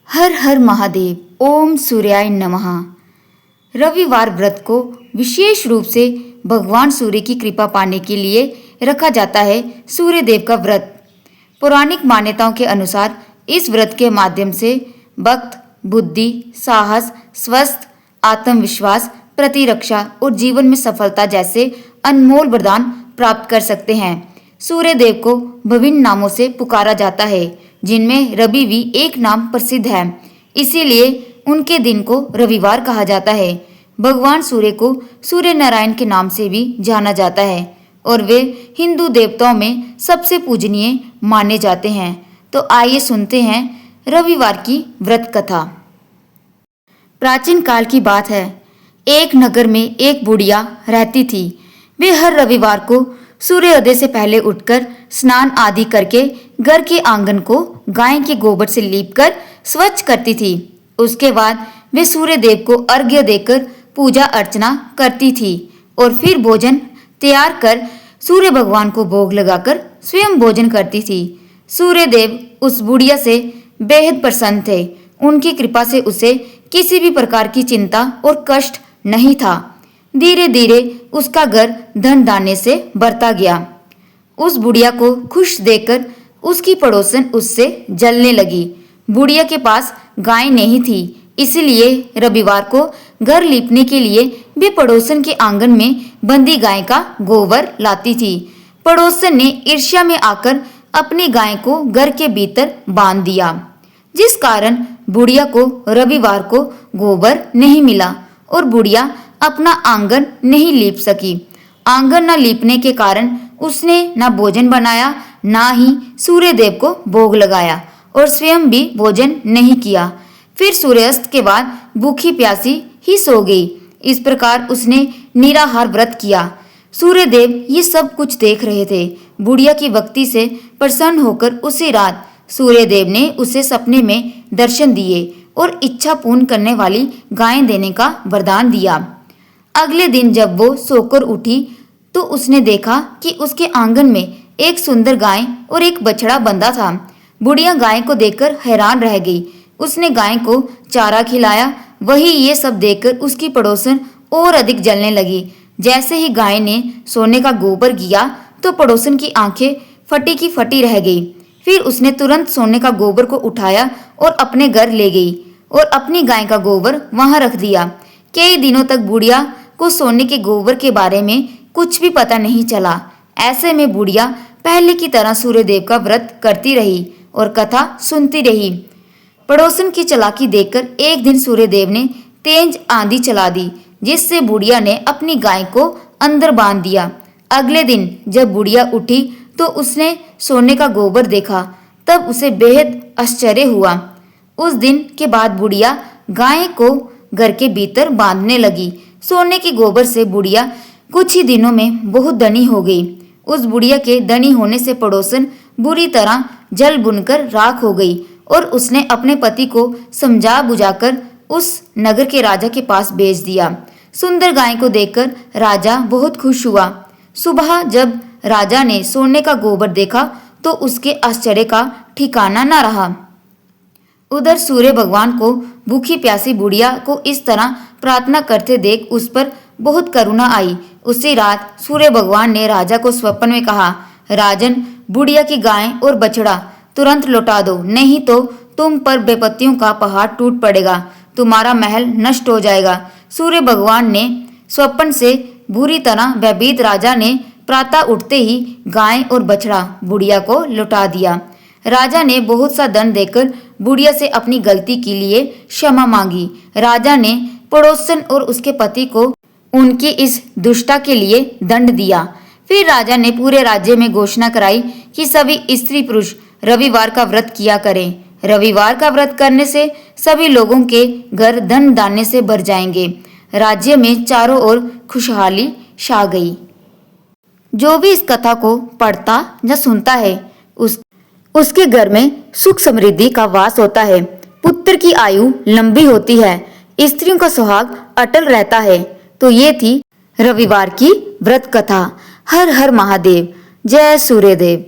हर हर महादेव। ओम सूर्याय नमः। रविवार व्रत को विशेष रूप से भगवान सूर्य की कृपा पाने के लिए रखा जाता है। सूर्य देव का व्रत पौराणिक मान्यताओं के अनुसार इस व्रत के माध्यम से भक्त बुद्धि, साहस, स्वस्थ, आत्मविश्वास, प्रतिरक्षा और जीवन में सफलता जैसे अनमोल वरदान प्राप्त कर सकते हैं। सूर्य देव को विभिन्न नामों से पुकारा जाता है, जिनमें रवि भी एक नाम प्रसिद्ध है। इसीलिए उनके दिन को रविवार कहा जाता है। भगवान सूर्य को सूर्य नारायण के नाम से भी जाना जाता है और वे हिंदू देवताओं में सबसे पूजनीय माने जाते हैं। तो आइए सुनते हैं रविवार की व्रत कथा। प्राचीन काल की बात है। एक नगर में एक बुढ़िया रहती थी। वे हर रविवार को सूर्योदय से पहले उठकर स्नान आदि करके घर के आंगन को गाय के गोबर से लीपकर स्वच्छ करती थी। उसके बाद वे सूर्य देव को अर्घ्य देकर पूजा अर्चना करती थी और फिर भोजन तैयार कर सूर्य भगवान को भोग लगाकर स्वयं भोजन करती थी। सूर्य देव उस बुढ़िया से बेहद प्रसन्न थे। उनकी कृपा से उसे किसी भी प्रकार की चिंता और कष्ट नहीं था। धीरे धीरे उसका घर धन दाने से भरता गया। उस बुढ़िया को खुश देखकर उसकी पड़ोसन उससे जलने लगी। बुढ़िया के पास गाय नहीं थी, इसलिए रविवार को घर लीपने के लिए वे पड़ोसन के आंगन में बंधी गाय का गोबर लाती थी। पड़ोसन ने ईर्ष्या में आकर अपनी गाय को घर के भीतर बांध दिया, जिस कारण बुढ़िया को रविवार को गोबर नहीं मिला और बुढ़िया अपना आंगन नहीं लीप सकी। आंगन न लीपने के कारण उसने न भोजन बनाया, ना ही सूर्य देव को भोग लगाया और स्वयं भी भोजन नहीं किया। फिर सूर्यास्त के बाद भूखी प्यासी ही सो गई। इस प्रकार उसने निराहार व्रत किया। सूर्य देव ये सब कुछ देख रहे थे। बुढ़िया की भक्ति से प्रसन्न होकर उसी रात सूर्य देव ने उसे सपने में दर्शन दिए और इच्छा पूर्ण करने वाली गाय देने का वरदान दिया। अगले दिन जब वो सोकर उठी तो उसने देखा कि उसके आंगन में एक सुंदर गाय और एक बछड़ा बंधा था। बुढ़िया गाय को देखकर हैरान रह गई। उसने गाय को चारा खिलाया। वही ये सब देखकर उसकी पड़ोसन और अधिक जलने लगी। जैसे ही गाय ने सोने का गोबर किया तो पड़ोसन की आंखें फटी की फटी रह गई। फिर उसने तुरंत सोने का गोबर को उठाया और अपने घर ले गई और अपनी गाय का गोबर वहां रख दिया। कई दिनों तक बुढ़िया को सोने के गोबर के बारे में कुछ भी पता नहीं चला। ऐसे में बुढ़िया पहले की तरह सूर्यदेव का व्रत करती रही और कथा सुनती रही। पड़ोसन की चालाकी देखकर एक दिन सूर्यदेव ने तेज आंधी चला दी, जिससे बुढ़िया ने अपनी गाय को अंदर बांध दिया। अगले दिन जब बुढ़िया उठी तो उसने सोने का गोबर देखा। तब उसे बेहद आश्चर्य हुआ। उस दिन के बाद बुढ़िया गाय को घर के भीतर बांधने लगी। सोने के गोबर से बुढ़िया कुछ ही दिनों में बहुत धनी हो गई। उस बुढ़िया के धनी होने से पड़ोसन बुरी तरह जल बुनकर राख हो गई और उसने अपने पति को समझा बुझाकर उस नगर के राजा के पास भेज दिया। सुंदर गाय को देखकर राजा बहुत खुश हुआ। सुबह जब राजा ने सोने का गोबर देखा तो उसके आश्चर्य का ठिकाना न रहा। उधर सूर्य भगवान को भूखी प्यासी बुढ़िया को इस तरह प्रार्थना करते देख उस पर बहुत करुणा आई। उसी रात सूर्य भगवान ने राजा को स्वप्न में कहा, राजन, बुढ़िया की गाय और बछड़ा तुरंत लौटा दो, नहीं तो तुम पर विपत्तियों का पहाड़ टूट पड़ेगा, तुम्हारा महल नष्ट हो जाएगा। सूर्य भगवान ने स्वप्न से बुरी तरह भयभीत राजा ने प्रातः उठते ही गाय और बछड़ा बुढ़िया को लौटा दिया। राजा ने बहुत सा दंड देकर बुढ़िया से अपनी गलती के लिए क्षमा मांगी। राजा ने पड़ोसन और उसके पति को उनकी इस दुष्टता के लिए दंड दिया। फिर राजा ने पूरे राज्य में घोषणा कराई कि सभी स्त्री पुरुष रविवार का व्रत किया करें। रविवार का व्रत करने से सभी लोगों के घर धन दाने से भर जाएंगे। राज्य में चारों ओर खुशहाली छा गई। जो भी इस कथा को पढ़ता या सुनता है उसके घर में सुख समृद्धि का वास होता है। पुत्र की आयु लंबी होती है। स्त्रियों का सुहाग अटल रहता है। तो ये थी रविवार की व्रत कथा। हर हर महादेव। जय सूर्यदेव।